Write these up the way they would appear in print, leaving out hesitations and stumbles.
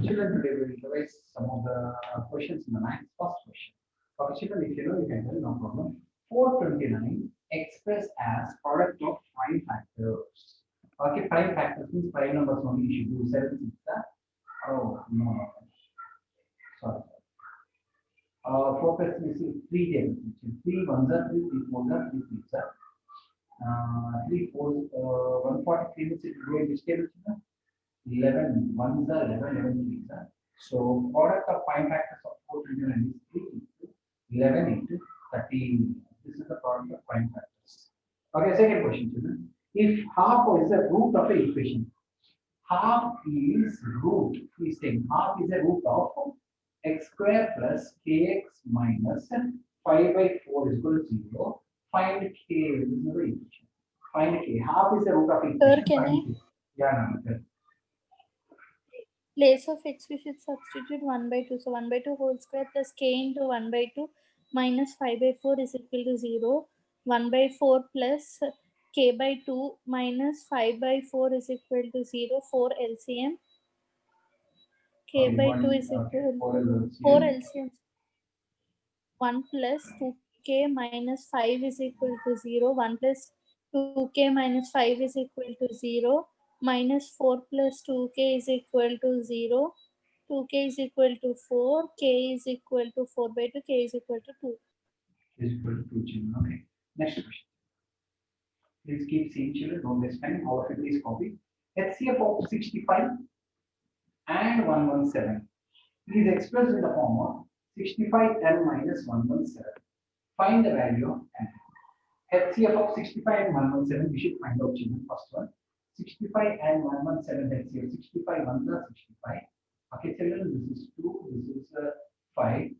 children, today we will revise some of the questions in the maths. First question. Okay, children, if you know, you can tell, no problem. 429 expressed as product of 5 factors. Okay, 5 factors means 5 numbers only. You should do 7 6. Oh, no. Sorry. 4 plus 3 is 3 tables. 3 ones are 3, 3 fours are 3 threes are. 3 fours, 143 means it will be which table? 11 ones are 11, 11 threes are. So product of 5 factors of 429 is 3 into 11 into 13. This is the product of 5 factors. Okay, second question, children. If half is the root of an equation, half is root, please take half is a root of x square plus kx minus 5 by 4 is equal to 0. Find k, this is the equation. Find k. Half is the root of equation. Sir, can I? Yeah, no, Place of x we should substitute 1 by 2. So 1 by 2 whole square plus k into 1 by 2 minus 5 by 4 is equal to 0. 1 by 4 plus k by 2 minus 5 by 4 is equal to 0. 4 LCM. K okay, by one, 2 is okay, equal 4 to 4 LCM. 1 plus 2k minus 5 is equal to 0. 1 plus 2k minus 5 is equal to 0. Minus 4 plus 2k is equal to 0. 2k is equal to 4. K is equal to 4 by 2. K is equal to 2. is equal to 2 children. Okay. Next question. Please keep seeing children. Don't waste time. Our figure is copy. HCF of 65 and 117 is expressed in the form of 65 n minus 117. Find the value of n. HCF of 65 and 117. We should find out children. First one. 65 and 117 HCF. 65 1 plus 65. Okay, children. This is 2. This is 5.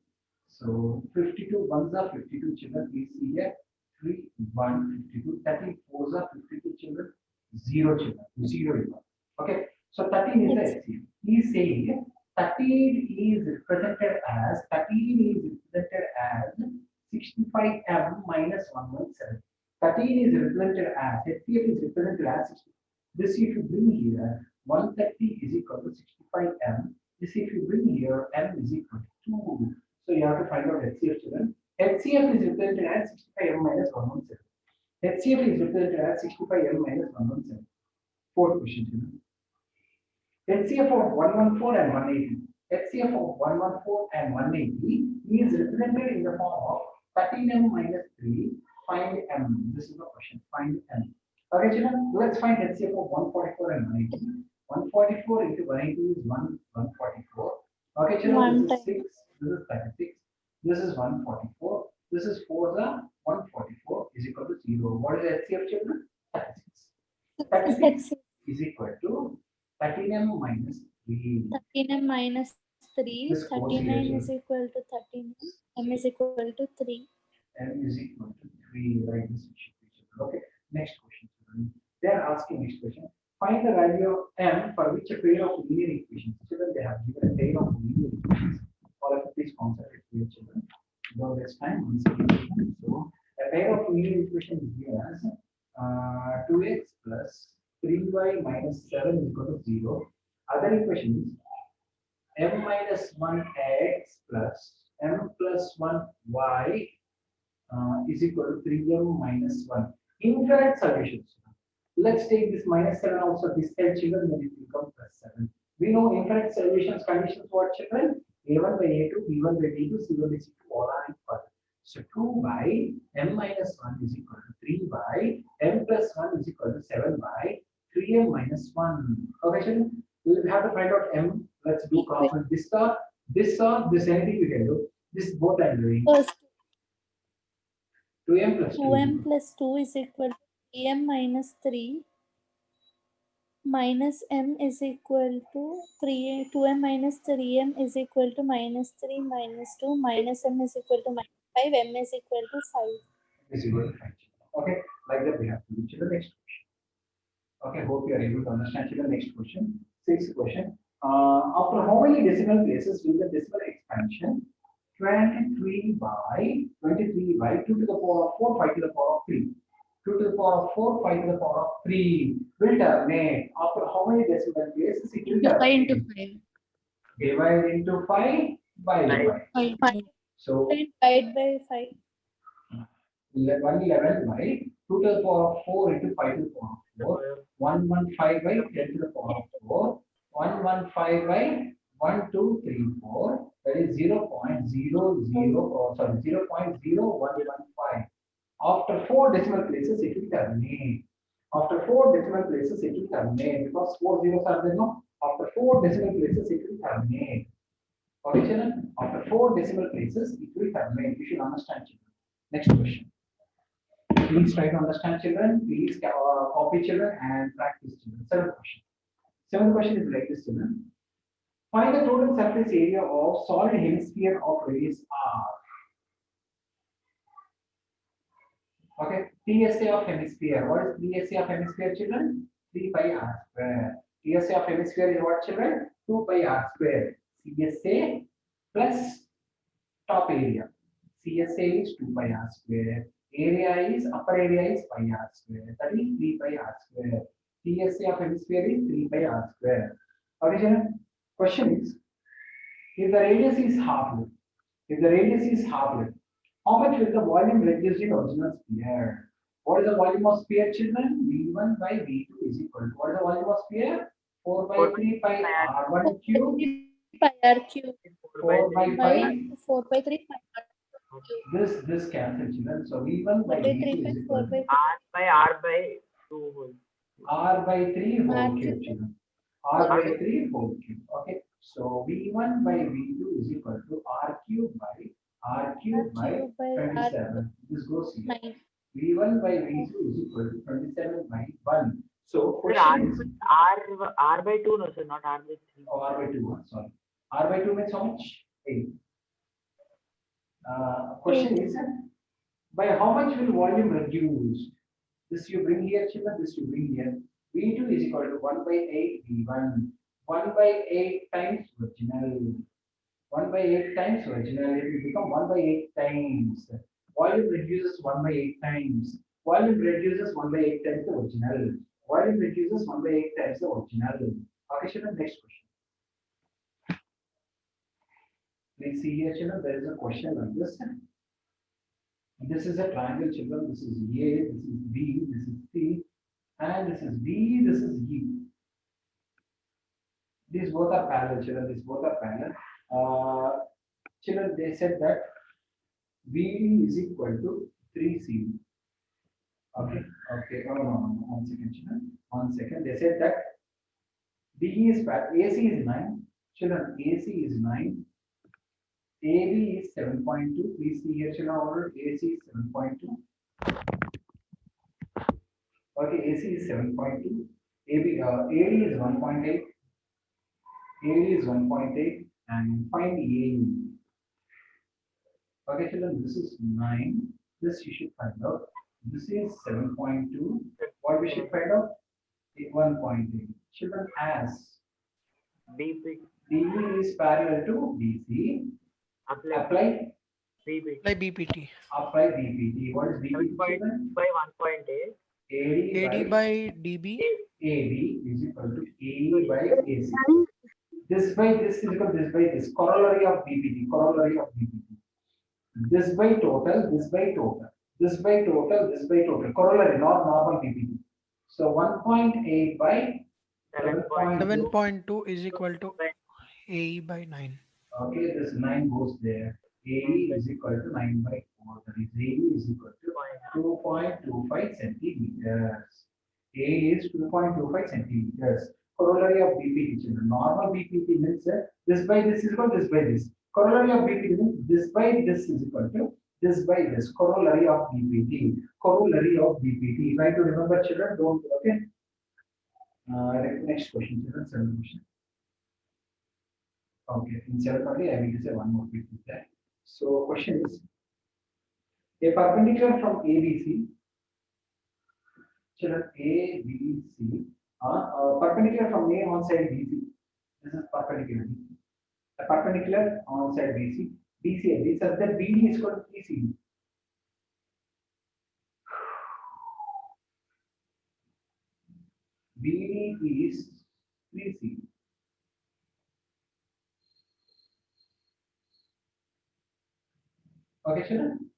So 52 ones are 52 children. Please see here 3, 1, 52. 13 fours are 52 children. 0 children. 0 is 1. Okay. So 13 is the HCF. He is saying 13 is represented as 65m minus 117. 13 is represented as HCF is represented as 60. This if you bring here 130 is equal to 65m. This if you bring here m is equal to 2. So you have to find out HCF children. HCF is represented as 65m minus 117. HCF is represented as 65m minus 117. Fourth question children. HCF of 114 and 180. HCF of 114 and 180 is represented in the form of 13m minus 3. Find m. This is the question. Find m. Okay children, let's find HCF of 144 and 180. 144 into 180 is 144. Okay children, this is 6. This is 36. This is 144. This is 4 the 144 is equal to 0. What is HCF children? 36. 36 is equal to 13m minus 3. 13m minus 3. 39 is equal to 13. M is equal to 3. M is equal to 3. Right, this should be. Okay. Next question. They are asking next question. Find the value of m for which a pair of linear equations. Children, they have given a pair of linear equations. All of these concepts here, children. Don't waste time. So a pair of linear equations is given as 2x plus 3y minus 7 is equal to 0. Other equation is m minus 1x plus m plus 1y is equal to 3m minus 1. Infinite solutions. Let's take this minus 7 also this side children, then it will become plus 7. We know infinite solutions conditions for children a1 by a2, b1 by b2, c1 by c2 all are equal. So 2 by m minus 1 is equal to 3 by m plus 1 is equal to 7 by 3m minus 1. Okay, children, we will have to find out m. Let's do constant. This or this anything we can do. This both I'm doing. First, 2m plus 2. 2m plus 2 is equal to 3m minus 3 minus m is equal to 3. 2m minus 3m is equal to minus 3 minus 2 minus m is equal to minus 5. M is equal to 5. Is equal to 5. Okay, like that we have to reach the next question. Okay, hope you are able to understand the next question. Sixth question. After how many decimal places will the decimal expansion 23 by 2 to the power of 4, 5 to the power of 3. 2 to the power of 4, 5 to the power of 3 will terminate. After how many decimal places it will terminate? 5 into 5. Divide into 5 by 5. 5 So divide by 5. 111 by 2 to the power of 4 into 5 to the power of 4. 115 by 10 to the power of 4. 115 by 1, 2, 3, 4. That is 0.00, sorry, 0.0115. After 4 decimal places, it will terminate. After 4 decimal places, it will terminate because 4 zeros are there. No, after 4 decimal places, it will terminate. Okay, children. After 4 decimal places, it will terminate. You should understand, children. Next question. Please try to understand, children. Please copy, children, and practice, children. Seventh question. Seventh question is like this, children. Find the total surface area of solid hemisphere of radius r. Okay, PSA of hemisphere. What is PSA of hemisphere, children? 3 pi r square. PSA of hemisphere is what, children? 2 pi r square. CSA plus top area. CSA is 2 pi r square. Area is upper area is pi r square. That is 3 pi r square. PSA of hemisphere is 3 pi r square. Okay, children. Question is, if the radius is half length, if the radius is half length, how much will the volume reduce in original sphere? What is the volume of sphere, children? V1 by V2 is equal to, what is the volume of sphere? 4 by 3 pi R1 cube, Pi r cube 4 by by 5. 4 by 3 pi r cube. This cancel, children. So V1 4 by by V2 3 by is 4 equal by to 3. R by 2 whole. R by 3 R whole cube cube, children. R whole by cube. 3 whole cube. Okay. So V1 by V2 is equal to R cube by R R cube by cube by R 27. This goes here. 9. V1 by V2 is equal to 27 by 1. So Sir, question is R by 2, no, sir, not R by 3. R by 2, sorry. R by 2 means how much? 8. Question 8. is by how much will volume reduce? This you bring here, children, this you bring here. V2 is equal to 1 by 8 V1. 1 by 8 times original. 1 by 8 times original. It will become 1 by 8 times. Volume reduces 1 by 8 times. Volume reduces 1 by 8 times the original. Volume reduces 1 by 8 times the original. Okay, children, next question. Please see here, children, there is a question like this. This is a triangle, children. This is A, this is B, this is C, and this is D, this is E. These both are parallel, children. These both are parallel. Children, they said that BD is equal to 3C. Okay, okay. Oh, no. 1 second, children. 1 second. They said that DE is AC is 9. Children, AC is 9. AB is 7.2. Please see here, children. Order AC is 7.2. Okay, AC is 7.2. AD is 1.8. AD is 1.8 and find AE. Okay, children, this is 9. This you should find out. This is 7.2. What we should find out? 1.8. Children, as DP. DE is parallel to DC, Apply apply DP. By BPT. apply BPT. What is BPT, children? By 1.8. AD AD by by DB. AB is equal to AE by AC. This by this is equal to this by this. Corollary of BPT. Corollary of BPT. This by total, this by total. This by total, this by total. Corollary, not normal BPT. So 1.8 by 7.2. 7.2 is equal to AE by 9. Okay, this 9 goes there. AE is equal to 9 by 4. That is AE is equal to 2.25 centimeters. A is 2.25 centimeters. Corollary of BPT, children. Normal BPT means this by this is equal to this by this. Corollary of BPT means this by this is equal to this by this. Corollary of BPT. Corollary of BPT. Try to remember, children. Don't. Okay. Next question, children. Seventh question. Okay. In seventh only, I need to say one more bit there. So, question is a perpendicular from ABC. Children, A, B, C are perpendicular from A on side BC. This is perpendicular. A perpendicular on side BC. BC AB such that BD is equal to PCD. BD is 3CD. Okay, children.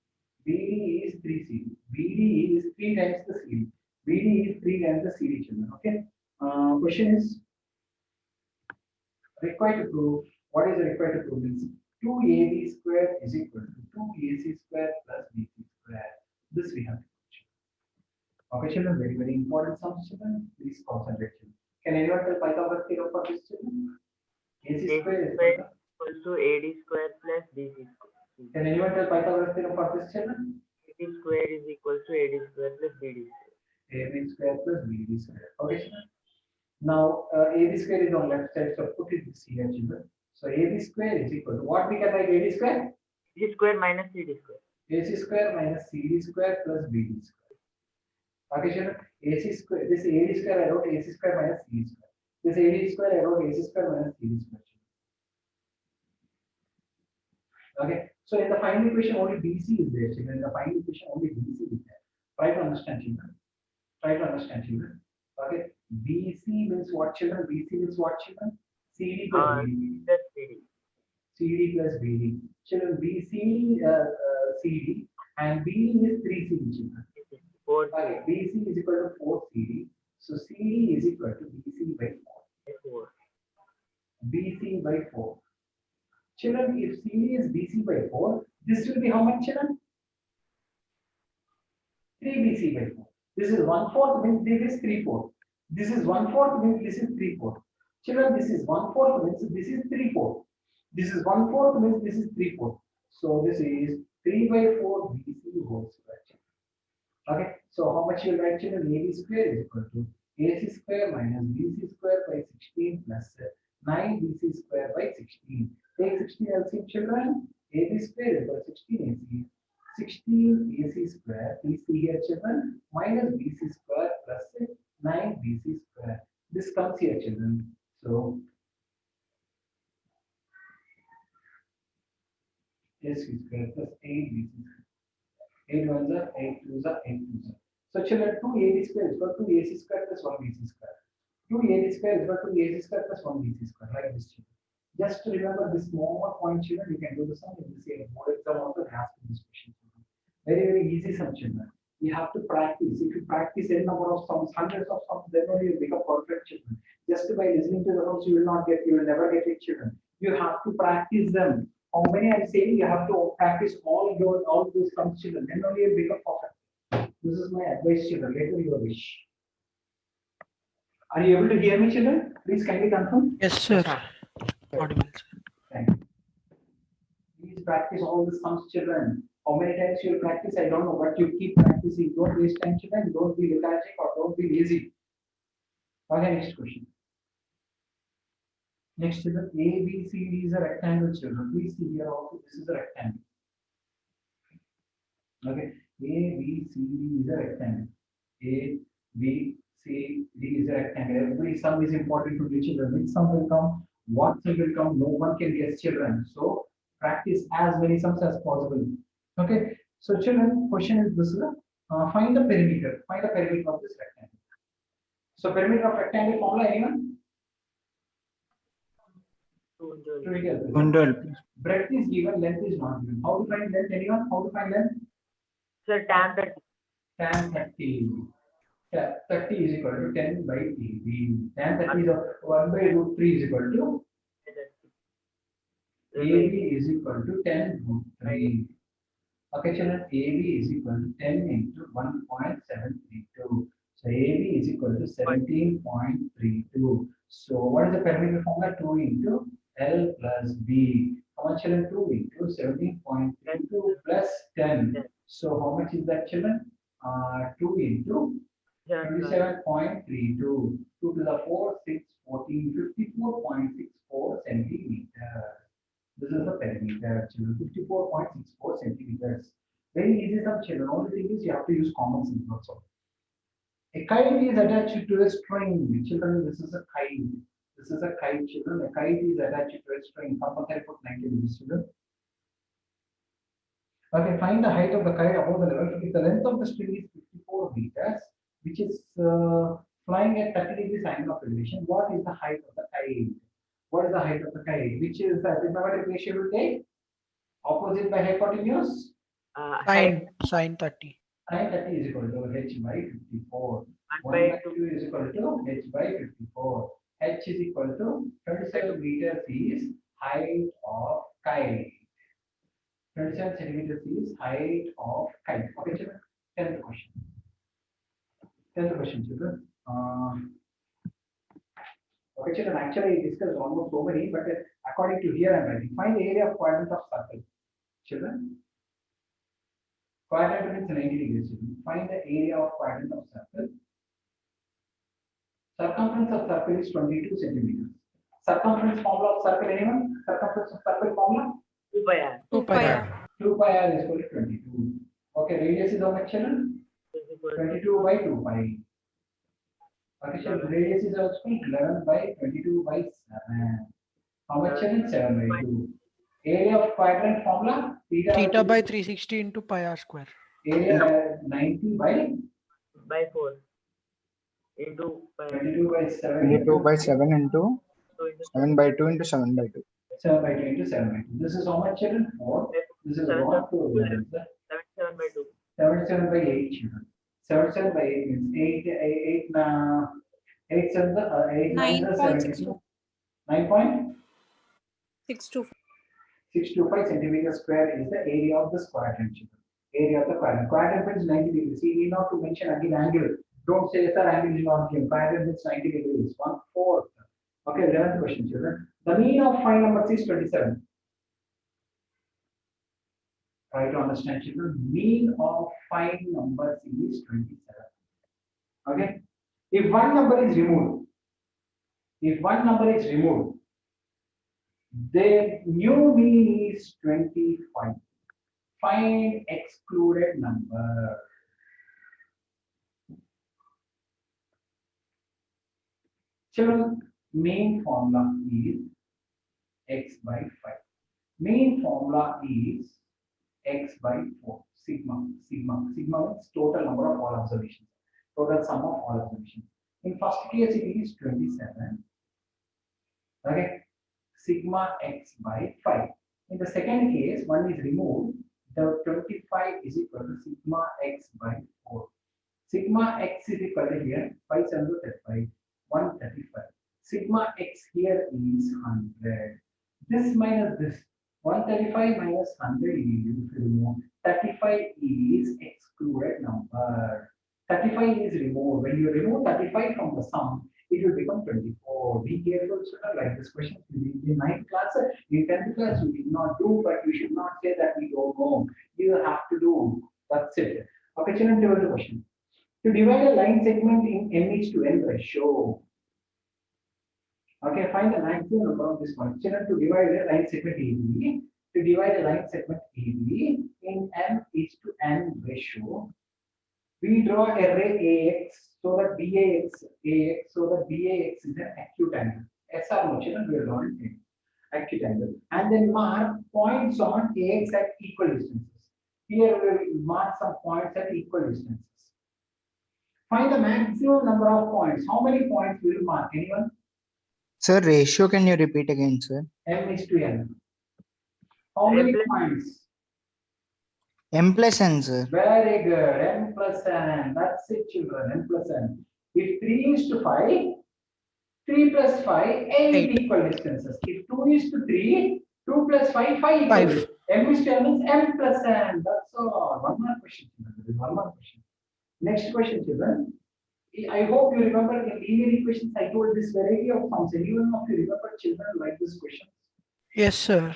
BD is 3CD. BD is 3 times the CD. BD is 3 times the CD, children. Okay. Question is required to prove. What is required to prove? Means 2AB square is equal to 2AC square plus BC square. This we have to prove. Okay, children. Very, very important sum, children. Please concentrate, children. Can anyone tell Pythagoras theorem for this, children? AC square is equal to. equal to AD square plus BC square. Can anyone tell Pythagoras theorem for this, children? AD square is equal to AD square plus BD square. AB square plus BD square. Okay, children. Now, AB square is on left side, so put it this here, children. So AB square is equal to what we can write AB square? AC square minus CD square. AC square minus CD square plus BD square. Okay, children. AC square. This AD square I wrote AC square minus CD square. This AD square I wrote AC square minus CD square. Okay. So in the final equation only BC is there, children. In the final equation only BC is there. Try to understand, children. Try to understand, children. Okay. BC means what, children? BC means what, children? CD plus BD. Plus CD. CD plus BD. Children, BC, CD and BD is 3 CD, children. 4 Okay. BC is equal to 4 CD. So CD is equal to BC by 4. 4. BC by 4. Children, if CD is BC by 4, this will be how much, children? 3 BC by 4. This is 1/4 means this is 3/4. This is 1/4 means this is 3/4. Children, this is 1/4 means this is 3/4. This is 1/4 means this is 3/4. So this is 3 by 4 BC whole square. Okay. So how much you will write, children? AB square is equal to AC square minus BC square by 16 plus 9 BC square by 16. Take 16 LCM, children. AB square is equal to 16 AC. 16 AC square, please see here, children, minus BC square plus 9 BC square. This comes here, children. So, AC square plus 8 BC square. 8 ones are 8 twos are 8 twos are. So, children, 2 AB square is equal to AC square plus 1 BC square. 2 AB square is equal to AC square plus 1 BC square, like this, children. Just to remember this small point, children, you can do the sum in this area. Board exam also has this question. Very, very easy sum, children. You have to practice. If you practice any number of sums, hundreds of sums, then only you become perfect, children. Just by listening to the sums, you will never get it, children. You have to practice them. How many I'm saying you have to practice all those sums, children. Then only you become perfect. This is my advice, children. Later your wish. Are you able to hear me, children? Please kindly confirm. Yes, sir. Audible, sir. Thank you. Please practice all the sums, children. How many times you will practice, I don't know, but you keep practicing. Don't waste time, children. Don't be lethargic or don't be lazy. Okay, next question. Next, children, A, B, C, D is a rectangle, children. Please see here also, this is a rectangle. Okay, A, B, C, D is a rectangle. A, B, C, D is a rectangle. Every sum is important to the children. Which sum will come? What sum will come? No one can guess, children. So, practice as many sums as possible. Okay, so children, question is this: find the perimeter. Find the perimeter of this rectangle. So perimeter of rectangle formula, anyone? Breadth is given, length is not given. How to find length? Anyone? How to find length? Sir, tan 30. Tan 30. 30 is equal to 10 by AB. Tan 30 is 1 by root 3 is equal to AB is equal to 10 root 3. Okay, children, AB is equal to 10 into 1.732. So AB is equal to 17.32. So what is the perimeter formula? 2 into L plus B. How much, children? 2 into 17.32 plus 10. So how much is that, children? 2 into 27.32. 2 to the 4, 6, 14, 54.64 centimeters. This is the perimeter, children. 54.64 centimeters. Very easy sum, children. Only thing is you have to use common sense also. A kite is attached to a string. Children, this is a kite. This is a kite, children. A kite is attached to a string. Compulsory put 90 degrees, children. Okay, find the height of the kite above the level. If the length of the string is 54 meters, which is flying at 30 degrees angle of elevation, what is the height of the kite? What is the height of the kite? Which is the trigonometric ratio will take? Opposite by hypotenuse? Sine 30. Sin 30 is equal to h by 54. 1 by by 2 is equal to h by 54. H is equal to 27 meters is height of kite. 27 centimeters is height of kite. Okay, children. 10th question. 10th question, children. Okay, children. Actually, I discussed almost so many, but according to here, I'm writing. Find the area of quadrant of circle. Children. Quadrant means 90 degrees. Children. Find the area of quadrant of circle. Circumference of circle is 22 centimeters. Circumference formula of circle, anyone? Circumference of circle formula? 2 by r 2 pi r. 2 pi r is equal to 22. Okay, radius is how much, children? is equal to 22 by 2 pi. Okay, children, radius is also 11 by 22 by 7. How much, children? 7 by 2. Area of quadrant formula? Theta by 360 into pi r square. Area 90 by 4 into 22 by 7. 22 by 7 into 7 by 2 into 7 by 2. 7 by 2 into 7 by 2. This is how much, children? 4. This is 1, 2, 77 by 2. 77 by 8, children. 77 by 8 means 8 7 8 9 72. 9.625 centimeters square is the area of this quadrant, children. Area of the quadrant. Quadrant means 90 degrees. See, need not to mention again angle. Don't say sir, angle is not given. Quadrant means 90 degrees. 1/4. Okay, 11th question, children. The mean of 5 numbers is 27. Try to understand, children. Mean of 5 numbers is 27. Okay. If one number is removed, the new mean is 25. Find excluded number. Children, main formula is x by 5. Main formula is x by 4. Sigma means total number of all observations. Total sum of all observations. In first case, it is 27. Okay. Sigma x by 5. In the second case, one is removed. The 25 is equal to sigma x by 4. Sigma x is equal to here 5 7 to 35, 135. Sigma x here is 100. This minus this 135 minus 100 is removed. 35 is excluded number. 35 is removed. When you remove 35 from the sum, it will become 24. Be careful, children. Like this question in 9th class, in 10th class, you did not do, but you should not say that we don't know. You have to do. That's it. Okay, children, do the question. To divide a line segment in n:n ratio. Okay, find the maximum number of this one. Children, to divide a line segment AB, in n:n ratio, we draw array AX so that BAX is an acute angle. SR no, children, we are drawing acute angle. And then mark points on AX at equal distances. Here we will mark some points at equal distances. Find the maximum number of points. How many points will you mark? Anyone? Sir, ratio can you repeat again, sir? M:n. How many points? M plus n, sir. Very good. M plus n. That's it, children. M plus n. If 3:5, 3 plus 5, 8 equal distances. If 2:3, 2 plus 5, 5 equal. 5. M:n means M plus n. That's all. One more question. One more question. Next question, children. I hope you remember in linear equations, I told this variety of sums. Anyone of you remember, children, like this question? Yes, sir.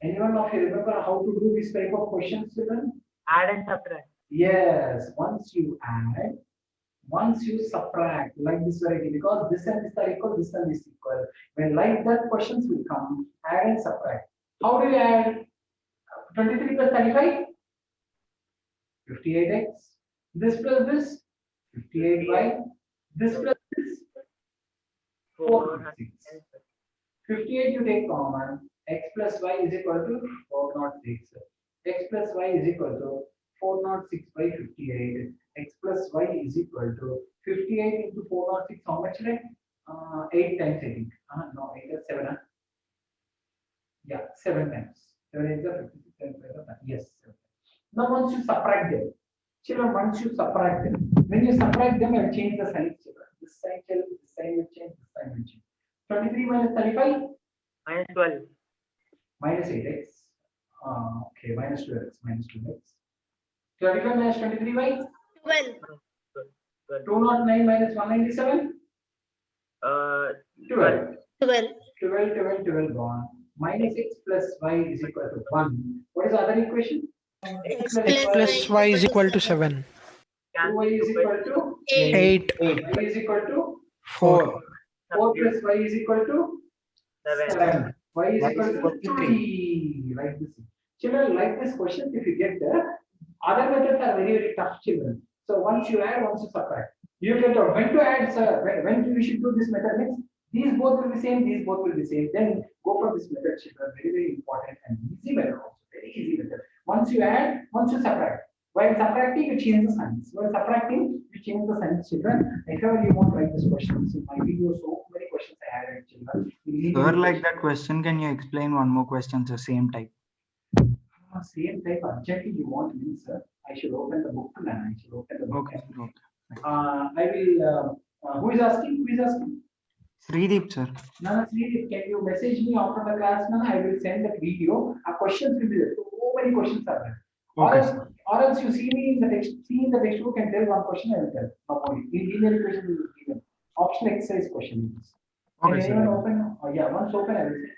Anyone of you remember how to do this type of questions, children? Add and subtract. Yes, once you add, once you subtract, like this variety, because this and this are equal, this and this is equal. When like that questions will come, add and subtract. How do you add 23 plus 35? 58x. This plus this, 58y. This plus this, 406. 58 you take common. X plus y is equal to 406. X plus y is equal to 406 by 58. X plus y is equal to 58 into 406. How much, right? 8 times, I think. No, 8 is 7. Yeah, 7 times. 7 is the 56 times. Yes. 7. Now once you subtract them, children, once you subtract them, when you subtract them, I'll change the signs, children. This sign will change, this sign will change. 23 minus 35 minus 12. minus 8x. Okay, minus 12x, minus 2x. 35 minus 23 by 12. 209 minus 197. 12. 12. 12 gone. Minus x plus y is equal to 1. What is the other equation? X X plus y is equal to 7. 2y is equal to 8. y is equal to 4. 4 plus y is equal to 7. Y is equal to 3. Like this. Children, like this question, if you get there, other methods are very, very tough, children. So once you add, once you subtract, you get out. When to add, sir, when you should do this method next, these both will be same, these both will be same. Then go for this method, children. Very, very important and easy method also. Very easy method. Once you add, once you subtract. While subtracting, you change the signs. While subtracting, you change the signs, children. If ever you want to write this question, in my video, so many questions I had, children. Sir, like that question, can you explain one more question, the same type? Same type urgently you want me, sir. I should open the book and I should open the book. Okay. Okay. I will. Who is asking? Who is asking? Srideep, sir. Nana, Srideep, can you message me after the class? Nana, I will send the video. Questions will be there. So many questions are there. Okay. Or else you see me in the text. See in the textbook and tell one question. I will tell. No point. In linear equation, we will give option exercise question. Okay, Can anyone sir. open? Yeah, once open, I will say.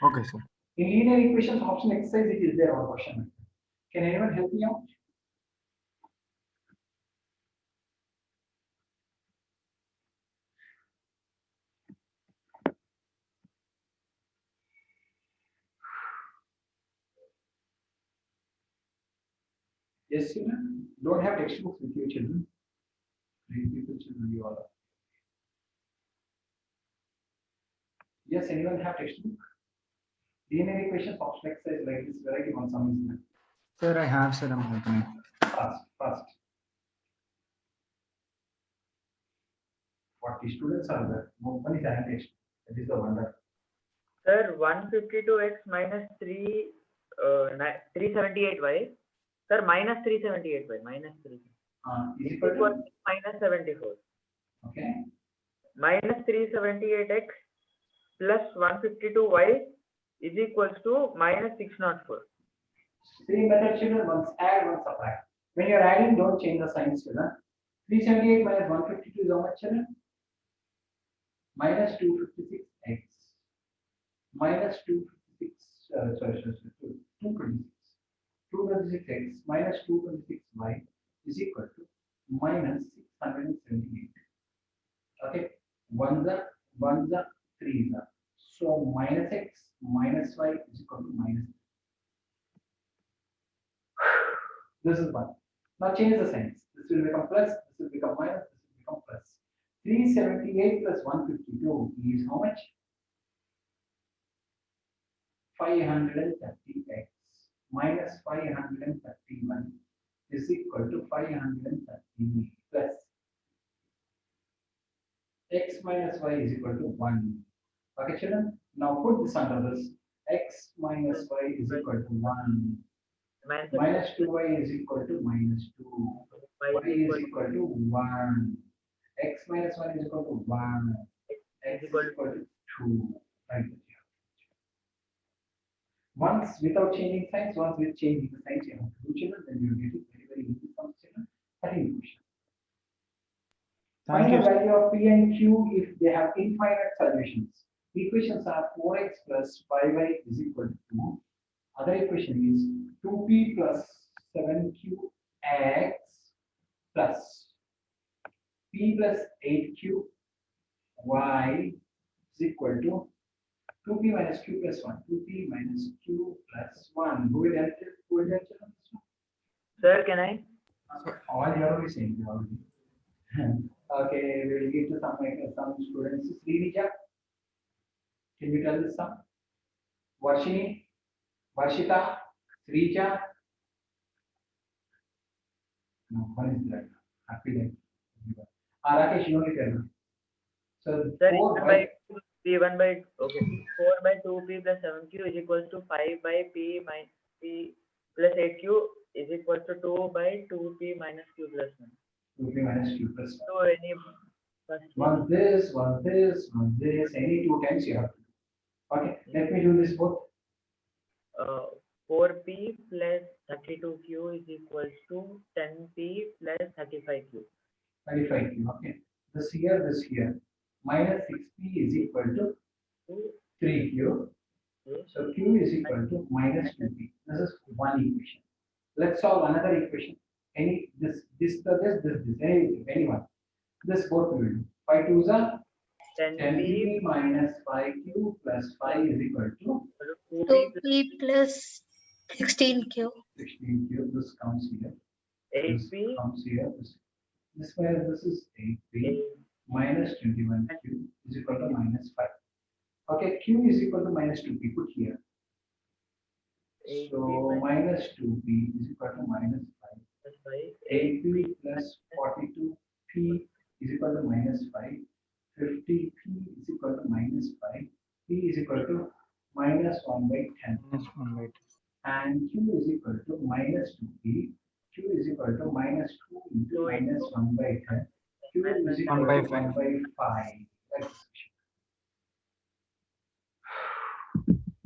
Okay, sir. In linear equations, option exercise, it is there on question. Can anyone help me out? Yes, children. Don't have textbooks with you, children. Read people, children, you all are. Yes, anyone have textbook? Linear equations, option exercise like this variety on some is there. Sir, I have, sir. I'm opening. Fast, fast. 40 students are there. One is annotation. That is the wonder. Sir, 152x minus 378y. Sir, minus 378y. Minus 3. Is Is equal equal to, to minus 74. okay. Minus 378x plus 152y is equals to minus 604. Same method, children. Once add, once subtract. When you're adding, don't change the signs, children. 378 minus 152 is how much, children? Minus 256x. Minus 256. Sorry. 226. 226x minus 226y is equal to minus 678. Okay. One the three the. So minus x minus y is equal to minus. This is one. Now change the signs. This will become plus, this will become minus, this will become plus. 378 plus 152 is how much? 530x minus 531 is equal to 530 plus x minus y is equal to 1. Okay, children. Now put this under this. X minus y is equal to 1. Minus 2y is equal to minus 2. Y is equal to 1. X minus 1 is equal to 1. X is equal to 2. Right. Once without changing signs, once with changing the signs, you have to do, children, then you get it very, very easy from children. Second question. Find the value of P and Q if they have infinite solutions. Equations are 4x plus 5y is equal to 2. Other equation is 2p plus 7qx plus p plus 8q y is equal to 2p minus q plus 1. 2p minus q plus 1. Who will answer? Who will answer on this one? Sir, can I? All you are already saying. Okay, we'll give to some students. Srinija, can you tell this sum? Varshini, Varshita, Srija. No, one is there. Happy day. Rakesh, you only tell me. So Sir, 4 1 by 4 by 2p plus 7q is equals to 5 by p minus p plus 8q is equal to 2 by 2p minus q plus 1. 2p minus q plus 1. So any first One this, one this, one this, any two times you have to do. Okay, let me do this both. 4p plus 32q is equals to 10p plus 35q. 35q, okay. This here, minus 6p is equal to 3q. So q is equal to minus 2p. This is one equation. Let's solve another equation. Any this, anyone. This both we will do. 5 2s are 10p minus 5q plus 5 is equal to 2p plus 16q. 16q. This comes here. This 8p comes here. This way, this is 8p minus 21q is equal to minus 5. Okay, q is equal to minus 2p. Put here. So minus 2p is equal to minus 5. 8p plus 42p is equal to minus 5. 50p is equal to minus 5. P is equal to minus 1 by 10. Minus 1 by 2. And q is equal to minus 2p. Q is equal to minus 2 into minus 1 by 10. Q is equal 1 by to 1 by 5. That's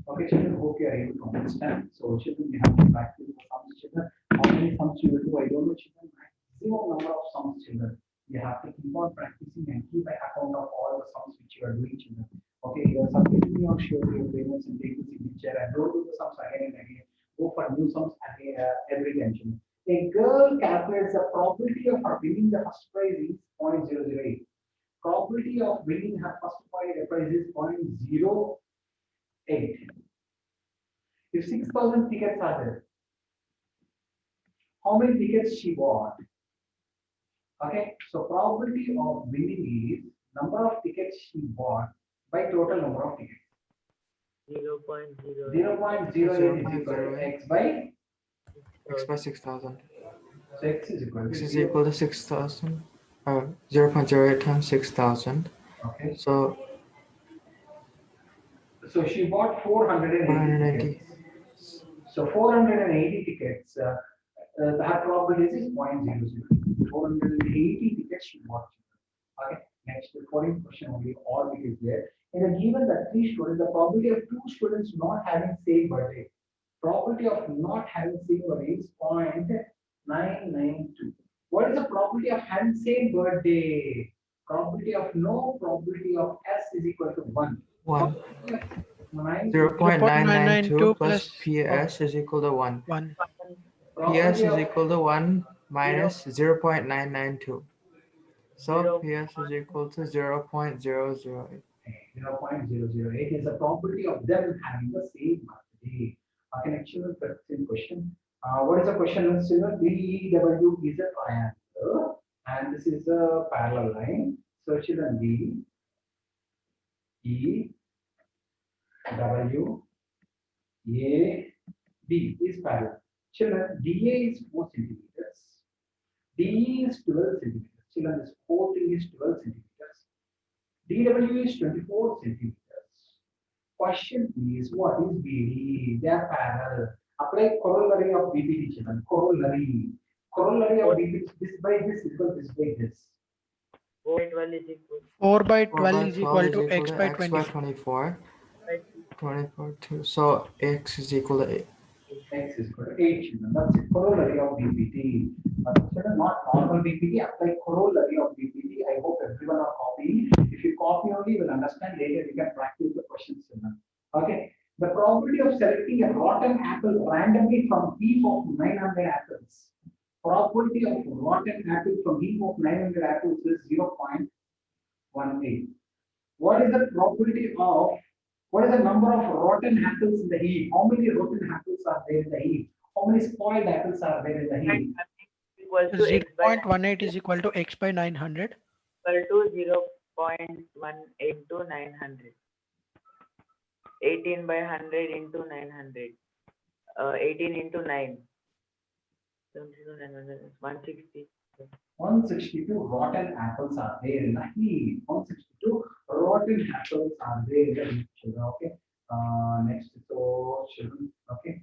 okay, children, hope you are able to understand. So, children, we have to practice the sums, children. How many sums you will do? I don't know, children. Maximum number of sums, children. You have to keep on practicing and keep an account of all the sums which you are doing, children. Okay, you are submitting me or show your parents and take the signature and don't do the sums again and again. Go for new sums every time, children. A girl calculates the probability of her winning the first prize is 0.008. Probability of winning her first prize is 0.08. If 6,000 tickets are there, how many tickets she bought? Okay, so probability of winning is number of tickets she bought by total number of tickets. 0.0. 0.08 is equal to x by X by 6,000. so x is equal to X is 0. equal to 6,000. 0.08 times 6,000. Okay, So so she bought 480 480. tickets. So 480 tickets. Her probability is 0.00. 480 tickets she bought. Okay, next the following question only all it is there. In a given that 3 students, the probability of 2 students not having same birthday. Probability of not having same birthday is 0.992. What is the probability of having same birthday? Probability of no probability of S is equal to 1. 1. 9 0.992 plus plus PS is equal to 1. 1. PS is equal to 1 minus 0.992. So PS is equal to 0.008. 0.008 is the probability of them having the same birthday. Okay, actually, the same question. What is the question? BEW is a triangle, and this is a parallel line. So, children, B, E, W, A, D is parallel. Children, DA is 4 centimeters. DE is 12 centimeters. Children, this whole thing is 12 centimeters. DW is 24 centimeters. Question is, what is BD? They are parallel. Apply corollary of BPD, children. Corollary. Corollary of BPD. This by this equal this by this. 412 is equal 4 by 4 by 12 is equal to is x by x by 24. 24. 24 2. So x is equal to 8. X is equal to 8, children. That's the corollary of BPD. Children, not normal BPD. Apply corollary of BPD. I hope everyone are copying. If you copy only, you will understand later. You can practice the questions, children. Okay. The probability of selecting a rotten apple randomly from heap of 900 apples. Probability of rotten apple from heap of 900 apples is 0.18. What is the probability of, what is the number of rotten apples in the heap? How many rotten apples are there in the heap? How many spoiled apples are there in the heap? equal to x by 0.18 is equal to x by 900. equal to 0.18 to 900. 18 by 100 into 900. 18 into 9. 160. 162 rotten apples are there in the heap. 162 rotten apples are there in the heap. Children, okay. Next, so children, okay.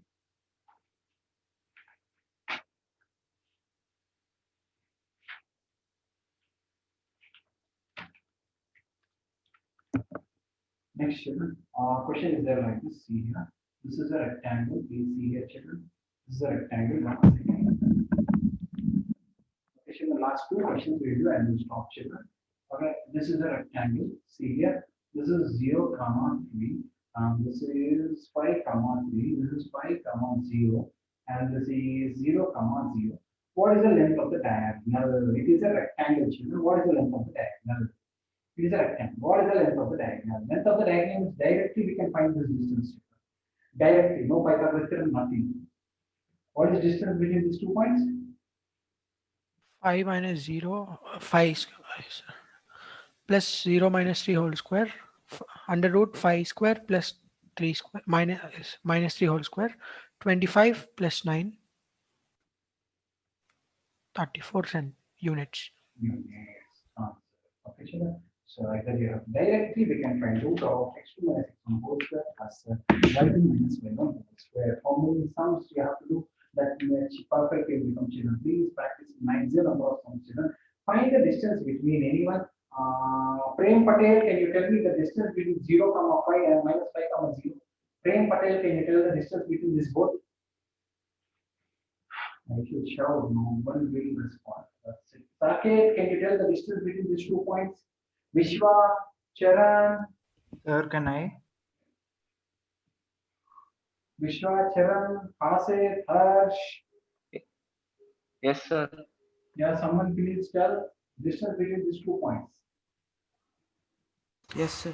next children, question is there like this, see here. This is a rectangle, please see here children. This is a rectangle, one second. Okay, children, last two questions we do and we'll stop children. Okay, this is a rectangle, see here. This is 0, comma 3. This is 5, comma 3. This is 5, comma 0. And this is 0, comma 0. What is the length of the diagonal? It is a rectangle, children. What is the length of the diagonal? It is a rectangle. What is the length of the diagonal? Length of the diagonal is directly we can find this distance. Directly, no Pythagoras theorem, nothing. What is the distance between these 2 points? 5 minus 0, 5 plus 0 minus 3 whole square, under root 5 square plus 3 square minus 3 whole square, 25 plus 9, 34 units. Yes. Okay, children. So either you have directly we can find root of x2 minus x1 whole square plus y2 minus y1 whole square. How many sums you have to do that perfectly become children? Please practice 9 number of sums, children. Find the distance between anyone. Prem Patel, can you tell me the distance between 0, comma 5 and minus 5, comma 0? Prem Patel, can you tell the distance between this both? I should shout, no one will respond. That's it. Saket, can you tell the distance between these 2 points? Vishwa, Charan. Sir, can I? Vishwa, Charan, Asif, Harsh. Yes, sir. Yeah, someone please tell distance between these 2 points. Yes, sir.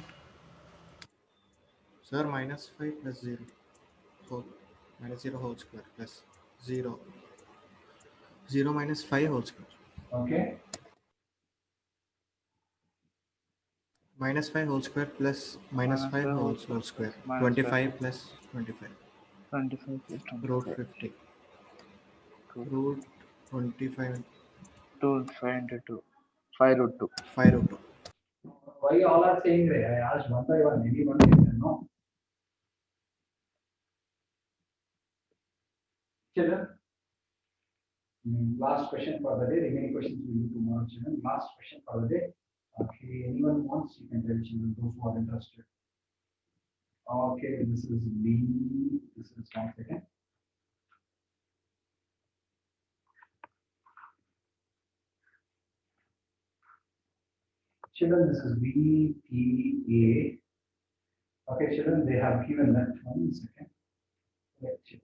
Sir, minus 5 plus 0. Minus 0 whole square plus 0. 0 minus 5 whole square. Okay. Minus 5 whole square plus minus 5 whole square. 25 plus 25. 25 plus Root 25. 50. Root 25. 2 5 into 2. 5 root 2. 5 root 2. Why all are saying that? I asked one by one. Anyone can know. Children. Last question for the day. Remaining questions we will do tomorrow, children. Last question for the day. Okay, anyone wants, you can tell children, those who are interested. Okay, this is B. This is 1 second. Children, this is B, P, A. Okay, children, they have given that 1 second. Let's check.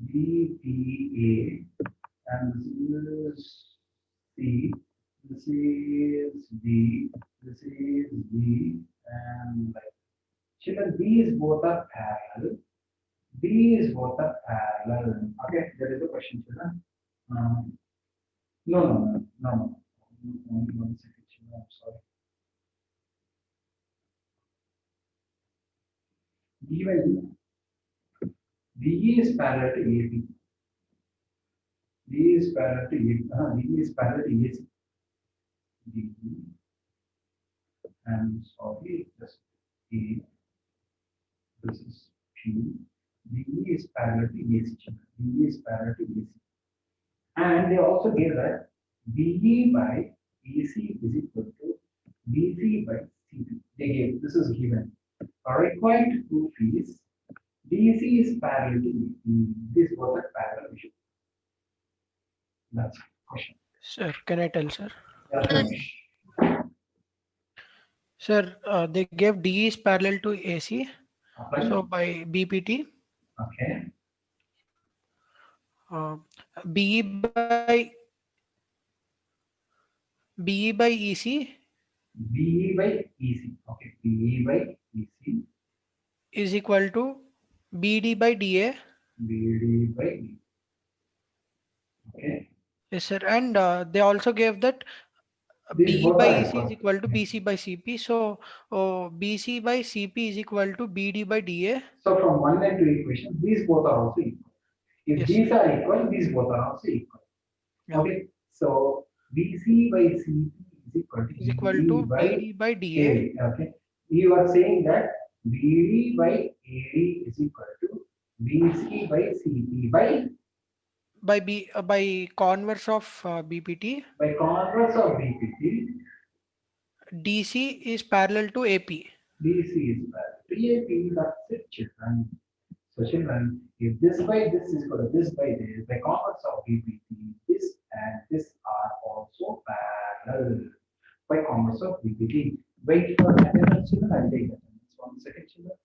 B, P, A, and this is C. This is D, this is D, and like children, these both are parallel. These both are parallel. Okay, that is the question, children. No. Only 1 second, children. I'm sorry. Given D is parallel to AB. D is parallel to AB. D is parallel to AC. D, and sorry, just A. This is P. D is parallel to AC. D is parallel to AC. And they also gave that BE by AC is equal to BC by CP. They gave, this is given. Required to prove is DC is parallel to BE. This was a parallel issue. That's the question. Sir, can I tell, sir? Yeah, finish. Sir, they gave D is parallel to AC. Apply. So by BPT, Okay. BE by EC BE by EC. Okay. BE by EC. is equal to BD by DA. BD by E. Okay. Yes, sir. And they also gave that These BE both by are EC is equal. equal to BC by CP. So BC by CP is equal to BD by DA. So from 1 and 2 equations, these both are also equal. If Yes, these are equal, these both are also equal. Yeah. Okay. So BC by CP Is equal to BD by DA. AD. Okay. You are saying that BD by AD is equal to BC by CP by converse of BPT. by converse of BPT. DC is parallel to AP. DC is parallel to AP. That's it, children. So children, if this by this is equal to this by this, by converse of BPT, this and this are also parallel by converse of BPT. Wait for another children, I'll take that. 1 second, children.